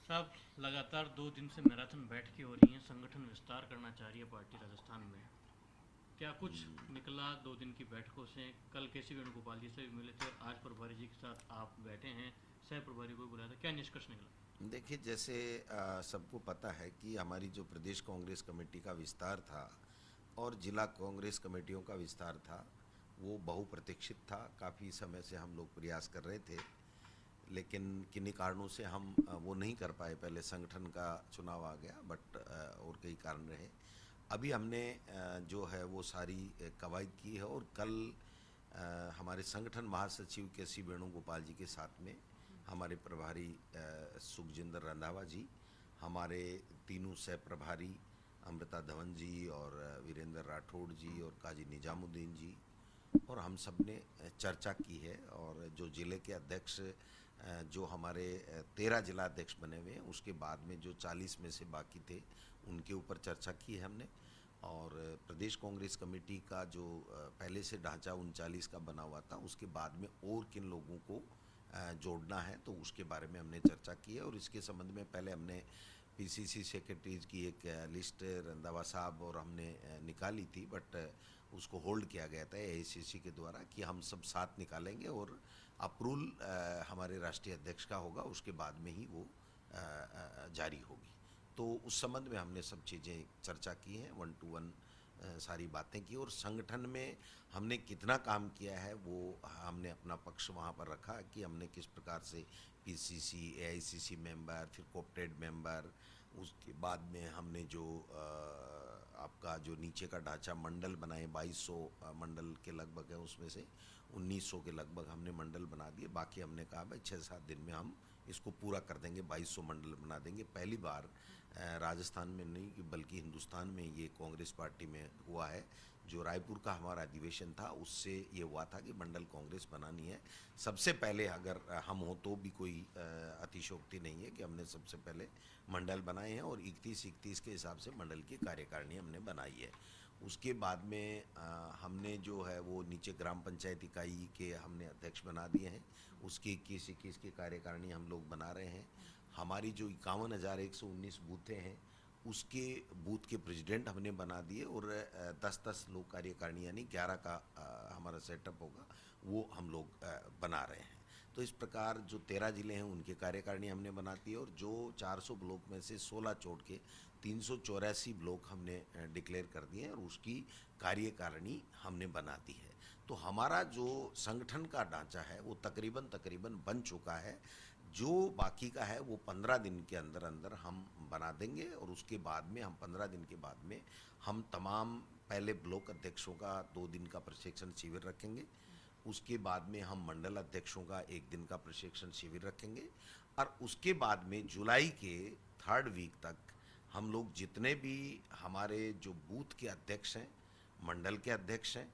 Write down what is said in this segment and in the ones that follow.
साहब, लगातार 2 दिन से मैराथन बैठकें हो रही हैं। संगठन विस्तार करना चाह रही है पार्टी राजस्थान में। क्या कुछ निकला 2 दिन की बैठकों से? कल केसी वेणुगोपाल जी से भी मिले थे और आज प्रभारी जी के साथ आप बैठे हैं, सह प्रभारी को भी बुलाया था, क्या निष्कर्ष निकला? देखिए, जैसे सबको पता है कि हमारी जो प्रदेश कांग्रेस कमेटी का विस्तार था और जिला कांग्रेस कमेटियों का विस्तार था, वो बहुप्रतीक्षित था। काफ़ी समय से हम लोग प्रयास कर रहे थे, लेकिन किन्हीं कारणों से हम वो नहीं कर पाए। पहले संगठन का चुनाव आ गया, बट और कई कारण रहे। अभी हमने जो है वो सारी कवायद की है, और कल हमारे संगठन महासचिव के सी वेणुगोपाल जी के साथ में हमारे प्रभारी सुखजिंदर रंधावा जी, हमारे तीनों सह प्रभारी अमृता धवन जी और वीरेंद्र राठौड़ जी और काजी निजामुद्दीन जी, और हम सब ने चर्चा की है। और जो ज़िले के अध्यक्ष, जो हमारे 13 जिला अध्यक्ष बने हुए हैं, उसके बाद में जो 40 में से बाकी थे, उनके ऊपर चर्चा की है हमने। और प्रदेश कांग्रेस कमेटी का जो पहले से ढांचा 39 का बना हुआ था, उसके बाद में और किन लोगों को जोड़ना है, तो उसके बारे में हमने चर्चा की है। और इसके संबंध में पहले हमने पीसीसी सेक्रेटरीज की एक लिस्ट रंधावा साहब और हमने निकाली थी, बट उसको होल्ड किया गया था एआईसीसी के द्वारा कि हम सब साथ निकालेंगे, और अप्रूवल हमारे राष्ट्रीय अध्यक्ष का होगा, उसके बाद में ही वो जारी होगी। तो उस संबंध में हमने सब चीज़ें चर्चा की हैं, 1 to 1 सारी बातें की। और संगठन में हमने कितना काम किया है वो हमने अपना पक्ष वहाँ पर रखा कि हमने किस प्रकार से पीसीसी, एआईसीसी मेंबर, फिर कोऑपरेटिव मेंबर, उसके बाद में हमने जो आपका जो नीचे का ढांचा मंडल बनाए, 2200 मंडल के लगभग है, उसमें से 1900 के लगभग हमने मंडल बना दिए। बाकी हमने कहा भाई 6-7 दिन में हम इसको पूरा कर देंगे, 2200 मंडल बना देंगे। पहली बार राजस्थान में नहीं बल्कि हिंदुस्तान में ये कांग्रेस पार्टी में हुआ है। जो रायपुर का हमारा अधिवेशन था, उससे ये हुआ था कि मंडल कांग्रेस बनानी है। सबसे पहले अगर हम हो तो भी कोई अतिशयोक्ति नहीं है कि हमने सबसे पहले मंडल बनाए हैं, और 31-31 के हिसाब से मंडल की कार्यकारिणी हमने बनाई है। उसके बाद में हमने जो है वो नीचे ग्राम पंचायत इकाई के हमने अध्यक्ष बना दिए हैं। उसकी 21-21 की कार्यकारिणी हम लोग बना रहे हैं। हमारी जो 51,119 बूथें हैं, उसके बूथ के प्रेसिडेंट हमने बना दिए, और 10-10 लोग कार्यकारिणी यानी 11 का हमारा सेटअप होगा, वो हम लोग बना रहे हैं। तो इस प्रकार जो 13 ज़िले हैं उनकी कार्यकारिणी हमने बनाती है, और जो 400 ब्लॉक में से 16 छोड़ के 384 ब्लॉक हमने डिक्लेयर कर दिए हैं, और उसकी कार्यकारिणी हमने बना दी है। तो हमारा जो संगठन का ढांचा है वो तकरीबन तकरीबन बन चुका है। जो बाकी का है वो 15 दिन के अंदर अंदर हम बना देंगे, और उसके बाद में हम 15 दिन के बाद में हम तमाम पहले ब्लॉक अध्यक्षों का 2 दिन का प्रशिक्षण शिविर रखेंगे। उसके बाद में हम मंडल अध्यक्षों का 1 दिन का प्रशिक्षण शिविर रखेंगे, और उसके बाद में जुलाई के 3rd वीक तक हम लोग जितने भी हमारे जो बूथ के अध्यक्ष हैं, मंडल के अध्यक्ष हैं,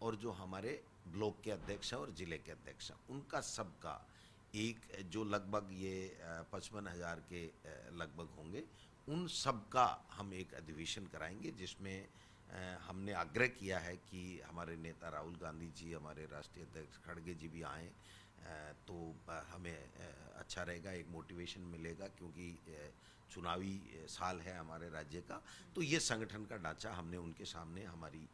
और जो हमारे ब्लॉक के अध्यक्ष हैं और ज़िले के अध्यक्ष हैं, उनका सबका एक जो लगभग ये 55,000 के लगभग होंगे, उन सब का हम एक अधिवेशन कराएंगे, जिसमें हमने आग्रह किया है कि हमारे नेता राहुल गांधी जी, हमारे राष्ट्रीय अध्यक्ष खड़गे जी भी आएँ, तो हमें अच्छा रहेगा, एक मोटिवेशन मिलेगा, क्योंकि चुनावी साल है हमारे राज्य का। तो ये संगठन का ढांचा हमने उनके सामने हमारी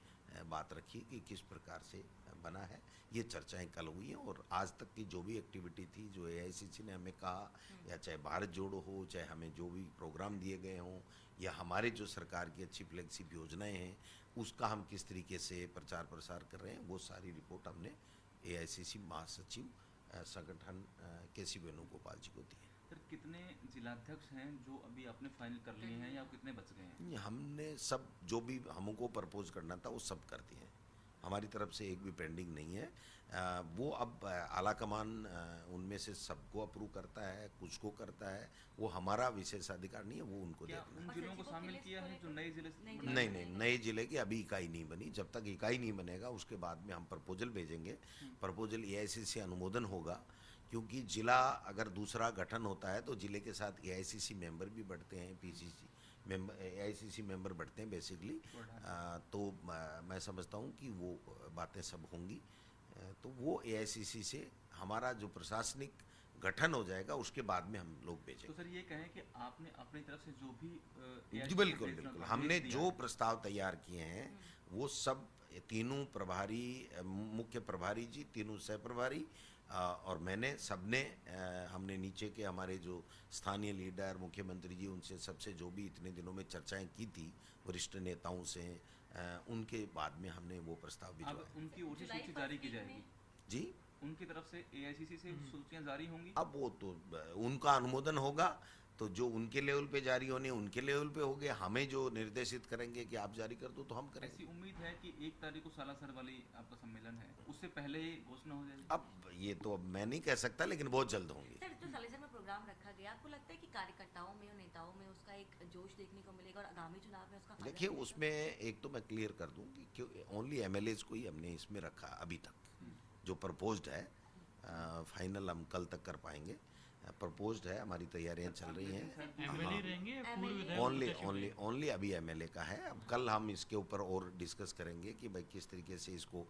बात रखी कि किस प्रकार से बना है। ये चर्चाएं कल हुई हैं, और आज तक की जो भी एक्टिविटी थी, जो एआईसीसी ने हमें कहा, या चाहे भारत जोड़ो हो, चाहे हमें जो भी प्रोग्राम दिए गए हों, या हमारे जो सरकार की अच्छी फ्लैगशिप योजनाएं हैं, उसका हम किस तरीके से प्रचार प्रसार कर रहे हैं, वो सारी रिपोर्ट हमने एआईसीसी महासचिव संगठन केसी वेणुगोपाल जी को दी है। सर, कितने जिलाध्यक्ष हैं जो अभी आपने फाइनल कर लिए हैं या कितने बच गए हैं? हमने सब जो भी हमको प्रपोज करना था वो सब कर दिए हैं। हमारी तरफ से एक भी पेंडिंग नहीं है। वो अब आला कमान उनमें से सबको अप्रूव करता है, कुछ को करता है, वो हमारा विशेषाधिकार नहीं है, वो उनको क्या देखना उन है। जिलों को शामिल किया है जो नए जिले बनाए नहीं गए नहीं, हैं? नए जिले की अभी इकाई नहीं बनी। जब तक इकाई नहीं बनेगा उसके बाद में हम प्रपोजल भेजेंगे। प्रपोजल एआईसीसी से अनुमोदन होगा, क्योंकि जिला अगर दूसरा गठन होता है तो जिले के साथ एआईसीसी मेंबर भी बढ़ते हैं, पीसीसी मेंबर, एआईसीसी मेंबर बढ़ते हैं बेसिकली। बढ़ा। तो मैं समझता हूँ कि वो बातें सब होंगी। तो वो एआईसीसी से हमारा जो प्रशासनिक गठन हो जाएगा उसके बाद में हम लोग तो भेजेंगे। सर ये कहें कि आपने अपनी तरफ से जो भी जी बिल्कुल बिल्कुल, हमने जो प्रस्ताव तैयार किए हैं वो सब तीनों प्रभारी, मुख्य प्रभारी जी, तीनों सह प्रभारी और मैंने सबने हमने नीचे के हमारे जो स्थानीय लीडर मुख्यमंत्री जी उनसे सबसे जो भी इतने दिनों में चर्चाएं की थी वरिष्ठ नेताओं से, उनके बाद में हमने वो प्रस्ताव अब भिजवाए। उनकी ओर से जुलाई सूची जारी की फर्स्ट वीक जाएगी, जी उनकी तरफ से एआईसीसी से सूचियां जारी होंगी। अब वो तो उनका अनुमोदन होगा तो जो उनके लेवल पे जारी होने उनके लेवल पे होंगे, हमें जो निर्देशित करेंगे कि आप जारी कर दो तो हम ऐसी करेंगे। उम्मीद है कि 1 तारीख को सालासर वाली आपका सम्मेलन है, उससे पहले ही घोषणा हो जाएगी। अब ये तो अब मैं नहीं कह सकता लेकिन बहुत जल्द होंगे। सर, जो सालेसर में प्रोग्राम रखा गया, आपको लगता है कि कार्यकर्ताओं में और नेताओं में उसका एक जोश देखने को मिलेगा और आगामी चुनाव में उसका फायदा देखिए मिलेगा? उसमें एक तो मैं क्लियर कर दूं कि ओनली एमएलएज को ही हमने इसमें रखा अभी तक। जो प्रपोज्ड है फाइनल हम कल तक कर पाएंगे, प्रपोज्ड है, हमारी तैयारियां चल रही हैं। एमएलए रहेंगे या पूर्व विधायक ओनली प्रत्याशी ओनली रहेंगे? ओनली अभी एमएलए का है। अब कल हम इसके ऊपर और डिस्कस करेंगे कि भाई किस तरीके से इसको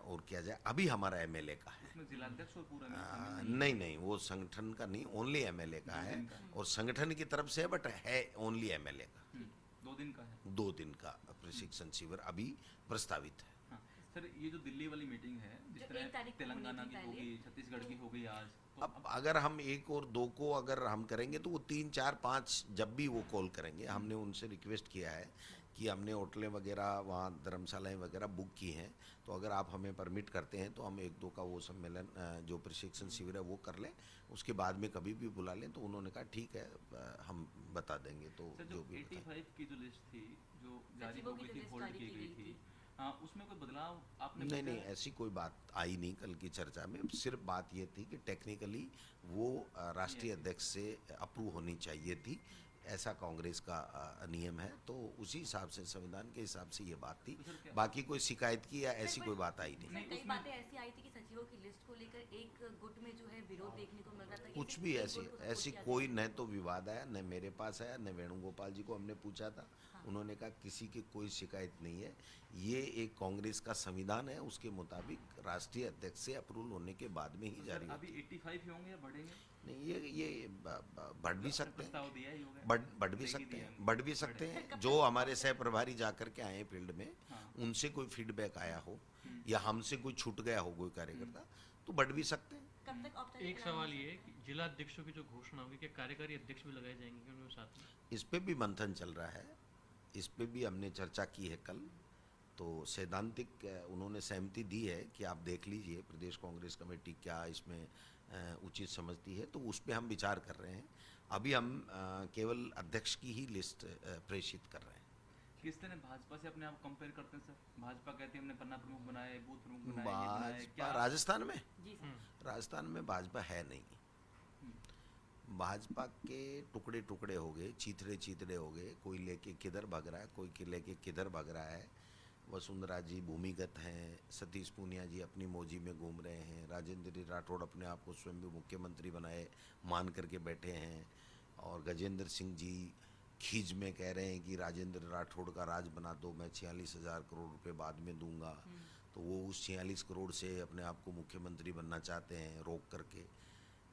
और किया जाए। अभी हमारा एमएलए का है। उसमें जिलाध्यक्ष और पूरा शामिल नहीं नहीं नहीं, वो संगठन का नहीं, ओनली एमएलए का है और संगठन की तरफ से है बट है ओनली एमएलए का। 2 दिन का है। 2 दिन का प्रशिक्षण शिविर अभी प्रस्तावित है। हाँ सर, ये जो दिल्ली वाली मीटिंग है, जिस जो 1 तरह तारीख को होनी तेलंगाना थी की पहले, होगी, छत्तीसगढ़ की होगी आज, तो अब अगर हम 1 और 2 को अगर हम करेंगे तो वो 3, 4, 5 जब भी वो कॉल करेंगे, हमने उनसे रिक्वेस्ट किया है कि हमने होटलें वगैरह वहाँ धर्मशालाएं वगैरह बुक की हैं, तो अगर आप हमें परमिट करते हैं तो हम 1-2 का वो सम्मेलन जो प्रशिक्षण शिविर है वो कर लें, उसके बाद में कभी भी बुला लें। तो उन्होंने कहा ठीक है हम बता देंगे। तो सर जो जो भी बताएं। 85 की जो लिस्ट थी, जो जारी सचिवों हो की गई जो थी, लिस्ट होल्ड जारी की की गई गई थी, उसमें कोई बदलाव आपने नहीं पूछा नहीं, है? ऐसी कोई बात आई नहीं कल की चर्चा में। सिर्फ बात ये थी कि टेक्निकली वो राष्ट्रीय अध्यक्ष से अप्रूव होनी चाहिए थी, ऐसा कांग्रेस का नियम है। तो उसी हिसाब से, संविधान के हिसाब से ये बात थी। तो सर क्या- बाकी कोई शिकायत की या ऐसी कोई बात आई नहीं। नहीं, सर, कई उसमें- बातें ऐसी आई थी कि सचिवों की लिस्ट को लेकर एक गुट में जो है विरोध देखने को मिल रहा था कि कुछ सिर्फ भी एक ऐसी गुट को support ऐसी किया कोई जाए। न तो विवाद आया, न मेरे पास आया, न वेणुगोपाल जी को हमने पूछा था। उन्होंने कहा किसी की कोई शिकायत नहीं है, ये एक कांग्रेस का संविधान है, उसके मुताबिक राष्ट्रीय अध्यक्ष से अप्रूवल होने के बाद में ही तो जारी सर, होती अभी 85 ही होंगे या बढ़ेंगे? है। नहीं ये बढ़ भी सकते हैं, प्रस्ताव दिया ही होगा। बढ़ भी देगी सकते दिया हैं, है। बढ़ भी सकते हैं। जो हमारे सह प्रभारी जा करके आए हैं फील्ड में, हाँ। उनसे कोई फीडबैक आया हो या हमसे कोई छूट गया हो कोई कार्यकर्ता, तो बढ़ भी सकते हैं। कब तक औपचारिक एक ऐलान हो सवाल ये सकता कि जिला अध्यक्षों की जो घोषणा होगी, क्या कार्यकारी अध्यक्ष भी लगाए जाएंगे क्या उनमें साथ में? इस पे भी मंथन चल रहा है, इस पे भी हमने चर्चा की है कल। तो सैद्धांतिक उन्होंने सहमति दी है कि आप देख लीजिए प्रदेश कांग्रेस कमेटी क्या इसमें उचित समझती है, तो उस पे हम विचार कर रहे हैं। अभी हम केवल अध्यक्ष की ही लिस्ट प्रेषित कर रहे हैं। किस तरह भाजपा से अपने आप कंपेयर करते हैं सर? भाजपा कहती है हमने पन्ना प्रमुख बनाए, बूथ प्रमुख बनाए, ये बनाए, भाजपा क्या राजस्थान में, है? जी सर। राजस्थान में भाजपा है नहीं। भाजपा के टुकड़े टुकड़े हो गए, चीथड़े चीथड़े हो गए, कोई लेके किधर भाग रहा है, कोई लेके किधर भाग रहा है। वसुंधरा जी भूमिगत हैं, सतीश पूनिया जी अपनी मौजी में घूम रहे हैं, राजेंद्र राठौड़ अपने आप को स्वयं भी मुख्यमंत्री बनाए मान करके बैठे हैं, और गजेंद्र सिंह जी खीज में कह रहे हैं कि राजेंद्र राठौड़ का राज बना दो, मैं 46,000 करोड़ रुपए बाद में दूंगा। तो वो उस 46 करोड़ से अपने आप को मुख्यमंत्री बनना चाहते हैं रोक करके।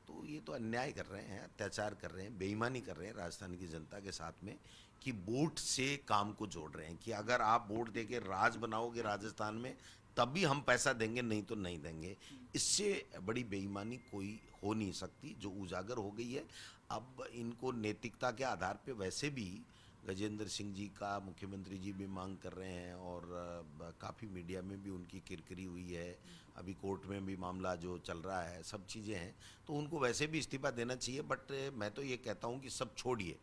तो ये तो अन्याय कर रहे हैं, अत्याचार कर रहे हैं, बेईमानी कर रहे हैं राजस्थान की जनता के साथ में, कि वोट से काम को जोड़ रहे हैं कि अगर आप वोट देके राज बनाओगे राजस्थान में तभी हम पैसा देंगे, नहीं तो नहीं देंगे। इससे बड़ी बेईमानी कोई हो नहीं सकती, जो उजागर हो गई है। अब इनको नैतिकता के आधार पे वैसे भी गजेंद्र सिंह जी का मुख्यमंत्री जी भी मांग कर रहे हैं, और काफ़ी मीडिया में भी उनकी किरकिरी हुई है, अभी कोर्ट में भी मामला जो चल रहा है, सब चीज़ें हैं। तो उनको वैसे भी इस्तीफा देना चाहिए, बट मैं तो ये कहता हूँ कि सब छोड़िए,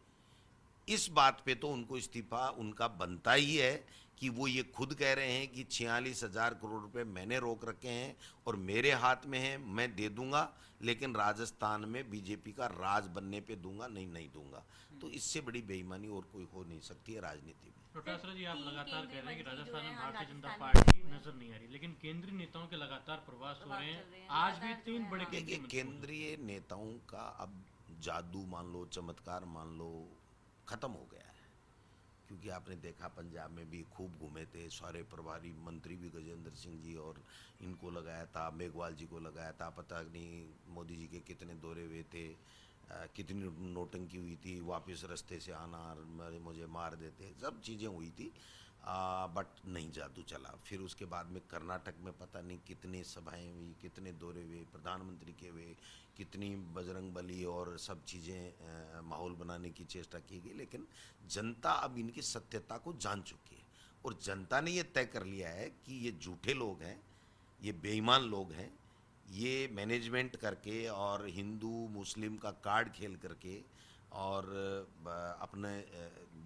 इस बात पे तो उनको इस्तीफा उनका बनता ही है कि वो ये खुद कह रहे हैं कि 46,000 करोड़ रुपए मैंने रोक रखे हैं और मेरे हाथ में है, मैं दे दूंगा, लेकिन राजस्थान में बीजेपी का राज बनने पे दूंगा, नहीं दूंगा। तो इससे बड़ी बेईमानी और कोई हो नहीं सकती है राजनीति में। डॉक्टर जी, आप तीन लगातार केंद्रीय कह रहे हैं कि मंत्री जो राजस्थान में हैं, भारतीय हाँ, जनता राजस्थान पार्टी में नजर नहीं आ रही, लेकिन केंद्रीय नेताओं के लगातार प्रवास हो प्रवास रहे चल रहे हैं। हैं, आज भी लगातार जो 3 है, बड़े हाँ। केंद्रीय देखिए, मंत्री केंद्रीय नेताओं का अब जादू मान लो, चमत्कार मान लो, खत्म हो गया है। क्योंकि आपने देखा पंजाब में भी खूब घूमे थे, सारे प्रभारी मंत्री भी गजेंद्र सिंह जी और इनको लगाया था, मेघवाल जी को लगाया था, पता नहीं मोदी जी के कितने दौरे हुए थे, कितनी नोटंकी हुई थी, वापस रास्ते से आना, मुझे मार देते, सब चीज़ें हुई थी, बट नहीं जादू चला। फिर उसके बाद में कर्नाटक में पता नहीं कितनी सभाएं हुई, कितने दौरे हुए, प्रधानमंत्री के हुए, कितनी बजरंग बली और सब चीज़ें माहौल बनाने की चेष्टा की गई, लेकिन जनता अब इनकी सत्यता को जान चुकी है और जनता ने ये तय कर लिया है कि ये झूठे लोग हैं, ये बेईमान लोग हैं, ये मैनेजमेंट करके और हिंदू मुस्लिम का कार्ड खेल करके और अपने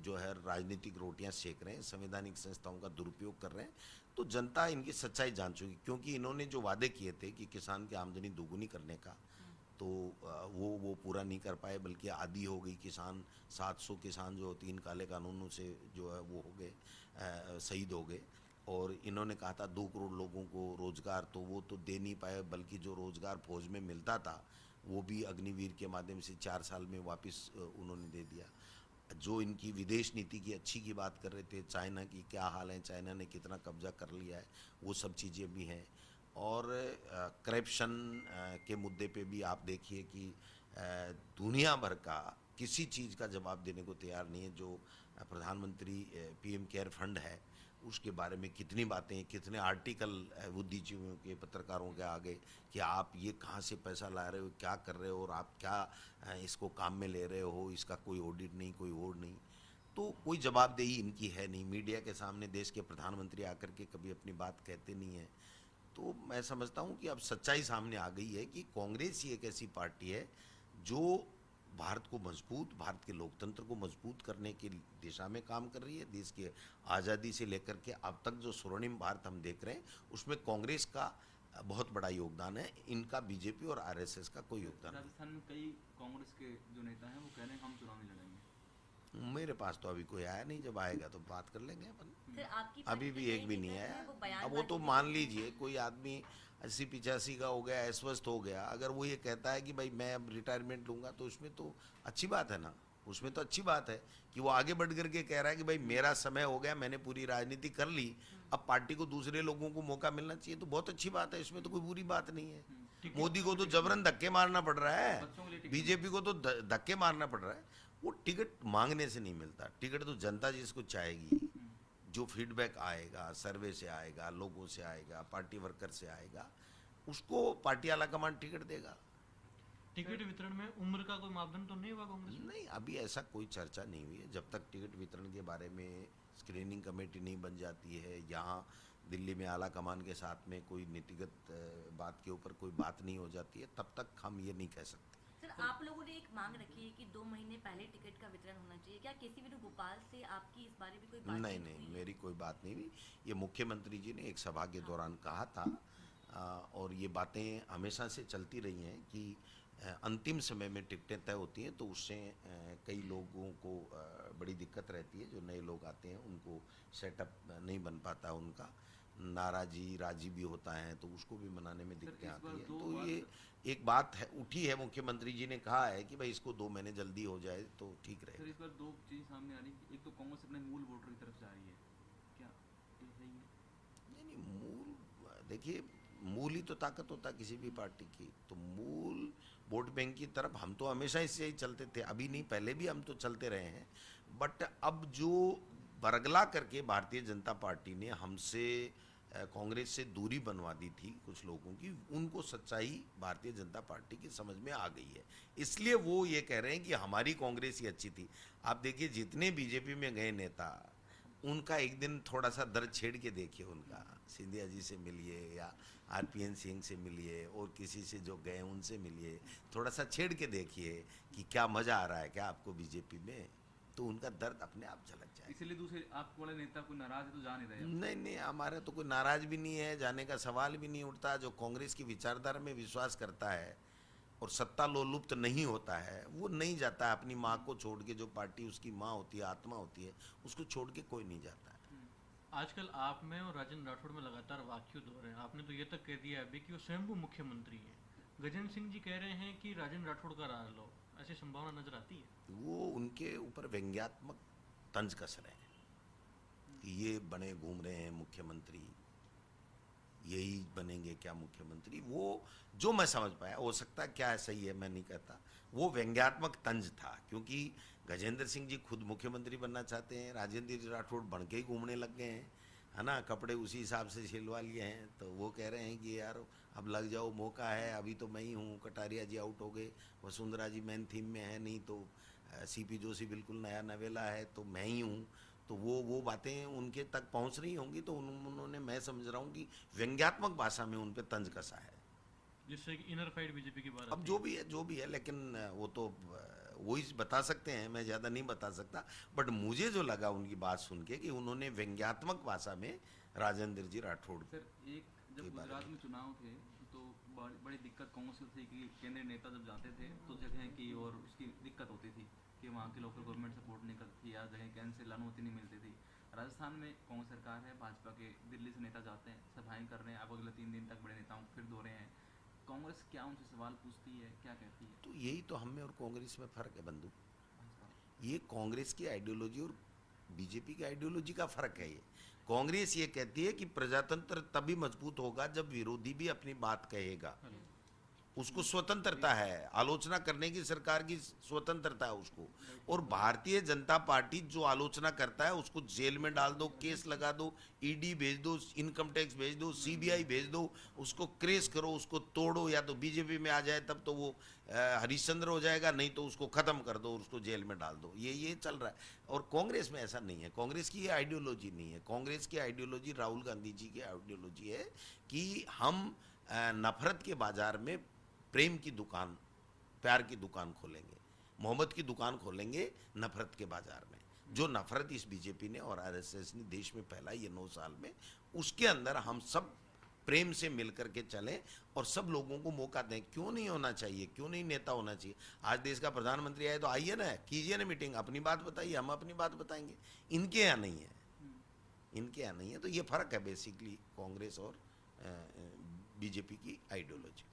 जो है राजनीतिक रोटियां सेक रहे हैं, संवैधानिक संस्थाओं का दुरुपयोग कर रहे हैं। तो जनता इनकी सच्चाई जान चुकी, क्योंकि इन्होंने जो वादे किए थे कि किसान की आमदनी दोगुनी करने का, तो वो पूरा नहीं कर पाए, बल्कि आधी हो गई। किसान 700 किसान जो 3 काले कानूनों से जो है वो हो गए, शहीद हो गए। और इन्होंने कहा था 2 करोड़ लोगों को रोज़गार, तो वो तो दे नहीं पाए, बल्कि जो रोज़गार फौज में मिलता था वो भी अग्निवीर के माध्यम से 4 साल में वापस उन्होंने दे दिया। जो इनकी विदेश नीति की अच्छी की बात कर रहे थे, चाइना की क्या हाल है, चाइना ने कितना कब्जा कर लिया है, वो सब चीज़ें भी हैं। और करप्शन के मुद्दे पे भी आप देखिए कि दुनिया भर का किसी चीज़ का जवाब देने को तैयार नहीं है। जो प्रधानमंत्री पीएम केयर फंड है, उसके बारे में कितनी बातें, कितने आर्टिकल बुद्धिजीवियों के, पत्रकारों के आगे कि आप ये कहाँ से पैसा ला रहे हो, क्या कर रहे हो और आप क्या इसको काम में ले रहे हो, इसका कोई ऑडिट नहीं, कोई और नहीं। तो कोई जवाबदेही इनकी है नहीं। मीडिया के सामने देश के प्रधानमंत्री आकर के कभी अपनी बात कहते नहीं हैं। तो मैं समझता हूँ कि अब सच्चाई सामने आ गई है कि कांग्रेस ही एक ऐसी पार्टी है जो भारत को मजबूत, भारत के लोकतंत्र को मजबूत करने की दिशा में काम कर रही है। देश की आज़ादी से लेकर के अब तक जो स्वर्णिम भारत हम देख रहे हैं, उसमें कांग्रेस का बहुत बड़ा योगदान है, इनका बीजेपी और आरएसएस का कोई योगदान नहीं। राजस्थान में कई कांग्रेस के जो नेता हैं वो कह रहे हैं हम चुनाव नहीं लड़ेंगे। मेरे पास तो अभी कोई आया नहीं, जब आएगा तो बात कर लेंगे अपन। फिर आपकी अभी भी एक भी नहीं आया। अब वो तो बयानबाजी मान लीजिए कोई आदमी 80-85 का हो गया, अस्वस्थ हो गया, अगर वो ये कहता है कि भाई मैं अब रिटायरमेंट लूँगा, तो उसमें तो अच्छी बात है ना, उसमें तो अच्छी बात है कि वो आगे बढ़ करके कह रहा है कि भाई मेरा समय हो गया, मैंने पूरी राजनीति कर ली, अब पार्टी को दूसरे लोगों को मौका मिलना चाहिए, तो बहुत अच्छी बात है, इसमें तो कोई बुरी बात नहीं है। मोदी को तो जबरन धक्के मारना पड़ रहा है, बीजेपी को तो धक्के मारना पड़ रहा है। वो टिकट मांगने से नहीं मिलता, टिकट तो जनता जिसको चाहेगी, जो फीडबैक आएगा, सर्वे से आएगा, लोगों से आएगा, पार्टी वर्कर से आएगा, उसको पार्टी आला कमान टिकट देगा। टिकट वितरण में उम्र का कोई मापदंड तो नहीं हुआ कांग्रेस में? नहीं, अभी ऐसा कोई चर्चा नहीं हुई है। जब तक टिकट वितरण के बारे में स्क्रीनिंग कमेटी नहीं बन जाती है, यहाँ दिल्ली में आला कमान के साथ में कोई नीतिगत बात के ऊपर कोई बात नहीं हो जाती है, तब तक हम ये नहीं कह सकते। सर, आप लोगों ने एक मांग रखी है कि 2 महीने पहले टिकट का वितरण होना चाहिए। क्या केसी वेणुगोपाल से आपकी इस बारे में कोई बातचीत नहीं हुई? नहीं, मेरी कोई बात नहीं हुई। ये मुख्यमंत्री जी ने एक सभा के दौरान कहा था, और ये बातें हमेशा से चलती रही हैं कि अंतिम समय में टिकटें तय होती हैं, तो उससे कई लोगों को बड़ी दिक्कत रहती है। जो नए लोग आते हैं उनको सेटअप नहीं बन पाता, उनका नाराजी राजी भी होता है, तो उसको भी मनाने में दिक्कतें इस आती बार हैं। दो तो बार ये एक बात है, उठी है, मुख्यमंत्री जी ने कहा है कि भाई इसको 2 महीने जल्दी हो जाए तो ठीक सर रहेगा। इस बार 2 चीज़ सामने आ रही है। एक तो कांग्रेस अपने मूल वोटर की तरफ जा रही है, क्या ये सही है? नहीं, मूल देखिए, मूल ही तो ताकत होता है किसी भी पार्टी की। तो मूल वोट बैंक की तरफ हम तो हमेशा इससे ही चलते थे, अभी नहीं, पहले भी हम तो चलते रहे हैं। बट अब जो बरगला करके भारतीय जनता पार्टी ने हमसे कांग्रेस से दूरी बनवा दी थी कुछ लोगों की, उनको सच्चाई भारतीय जनता पार्टी की समझ में आ गई है, इसलिए वो ये कह रहे हैं कि हमारी कांग्रेस ही अच्छी थी। आप देखिए जितने बीजेपी में गए नेता, उनका एक दिन थोड़ा सा दर्द छेड़ के देखिए, उनका सिंधिया जी से मिलिए या आरपीएन सिंह से मिलिए और किसी से जो गए उनसे मिलिए, थोड़ा सा छेड़ के देखिए कि क्या मज़ा आ रहा है क्या आपको बीजेपी में, तो उनका दर्द अपने आप झलक जाए। इसलिए दूसरे आप वाले नेता कोई नाराज है तो जा नहीं रहे आप। नहीं नहीं, हमारे तो कोई नाराज भी नहीं है, जाने का सवाल भी नहीं उठता। जो कांग्रेस की विचारधारा में विश्वास करता है और सत्ता लोलुप्त नहीं होता है, वो नहीं जाता है अपनी माँ को छोड़ के। जो पार्टी उसकी माँ होती है, आत्मा होती है, उसको छोड़ के कोई नहीं जाता है। आजकल आप में और राजेंद्र राठौड़ में लगातार वाकयुद्ध हो रहे हैं। आपने तो ये तक कह दिया अभी कि वो स्वयं मुख्यमंत्री है। गजेंद्र सिंह जी कह रहे हैं कि राजेंद्र राठौड़ का राज लो, ऐसी संभावना नजर आती है? वो उनके ऊपर व्यंग्यात्मक तंज कस रहे हैं। कि ये बने घूम रहे हैं मुख्यमंत्री, यही बनेंगे क्या मुख्यमंत्री। वो जो मैं समझ पाया, हो सकता है क्या है सही है मैं नहीं कहता, वो व्यंग्यात्मक तंज था, क्योंकि गजेंद्र सिंह जी खुद मुख्यमंत्री बनना चाहते हैं, राजेंद्र जी राठौड़ बन के ही घूमने लग गए हैं, है ना, कपड़े उसी हिसाब से सिलवा लिए हैं। तो वो कह रहे हैं कि यार अब लग जाओ, मौका है, अभी तो मैं ही हूँ, कटारिया जी आउट हो गए, वसुंधरा जी मेन थीम में है, नहीं तो सीपी जोशी बिल्कुल नया नवेला है, तो मैं ही हूँ। तो वो बातें उनके तक पहुँच रही होंगी, तो उन्होंने, मैं समझ रहा हूँ कि व्यंग्यात्मक भाषा में उन पर तंज कसा है। जिससे कि इनर फाइट बीजेपी की बात अब जो भी है, लेकिन वो तो वही बता सकते हैं, मैं ज़्यादा नहीं बता सकता। बट मुझे जो लगा उनकी बात सुन के कि उन्होंने व्यंग्यात्मक भाषा में राजेंद्र जी राठौड़ सर एक जब गुजरात में चुनाव थे तो बड़ी दिक्कत कांग्रेस को थी कि केंद्रीय नेता जब जाते थे तो जगह की और उसकी दिक्कत होती थी कि वहाँ की लोकल गवर्नमेंट सपोर्ट नहीं करती थी या जगह कैंसिल अनुमति नहीं मिलती थी। राजस्थान में कांग्रेस सरकार है, भाजपा के दिल्ली से नेता जाते हैं, सभाएं कर रहे हैं, अब अगले 3 दिन तक बड़े नेताओं को फिर दो रहे हैं। कांग्रेस क्या उनसे सवाल पूछती है, क्या कहती है? तो यही तो हम में और कांग्रेस में फ़र्क है बंधु। भाजपा ये कांग्रेस की आइडियोलॉजी और बीजेपी की आइडियोलॉजी का फ़र्क है। ये कांग्रेस ये कहती है कि प्रजातंत्र तभी मजबूत होगा जब विरोधी भी अपनी बात कहेगा, उसको स्वतंत्रता है, आलोचना करने की सरकार की स्वतंत्रता है उसको। और भारतीय जनता पार्टी जो आलोचना करता है उसको जेल में डाल दो, केस लगा दो, ईडी भेज दो, इनकम टैक्स भेज दो, सीबीआई भेज दो, उसको क्रेश करो, उसको तोड़ो, या तो बीजेपी में आ जाए तब तो वो हरिश्चंद्र हो जाएगा, नहीं तो उसको ख़त्म कर दो, उसको जेल में डाल दो। ये चल रहा है। और कांग्रेस में ऐसा नहीं है, कांग्रेस की ये आइडियोलॉजी नहीं है। कांग्रेस की आइडियोलॉजी राहुल गांधी जी की आइडियोलॉजी है कि हम नफरत के बाजार में प्रेम की दुकान, प्यार की दुकान खोलेंगे, मोहब्बत की दुकान खोलेंगे नफरत के बाजार में। जो नफरत इस बीजेपी ने और आरएसएस ने देश में फैलाई ये 9 साल में, उसके अंदर हम सब प्रेम से मिलकर के चलें और सब लोगों को मौका दें। क्यों नहीं होना चाहिए, क्यों नहीं नेता होना चाहिए? आज देश का प्रधानमंत्री आए तो आइए ना, कीजिए ना मीटिंग, अपनी बात बताइए, हम अपनी बात बताएंगे। इनके यहाँ नहीं है, इनके यहाँ नहीं है। तो ये फ़र्क है बेसिकली कांग्रेस और बीजेपी की आइडियोलॉजी।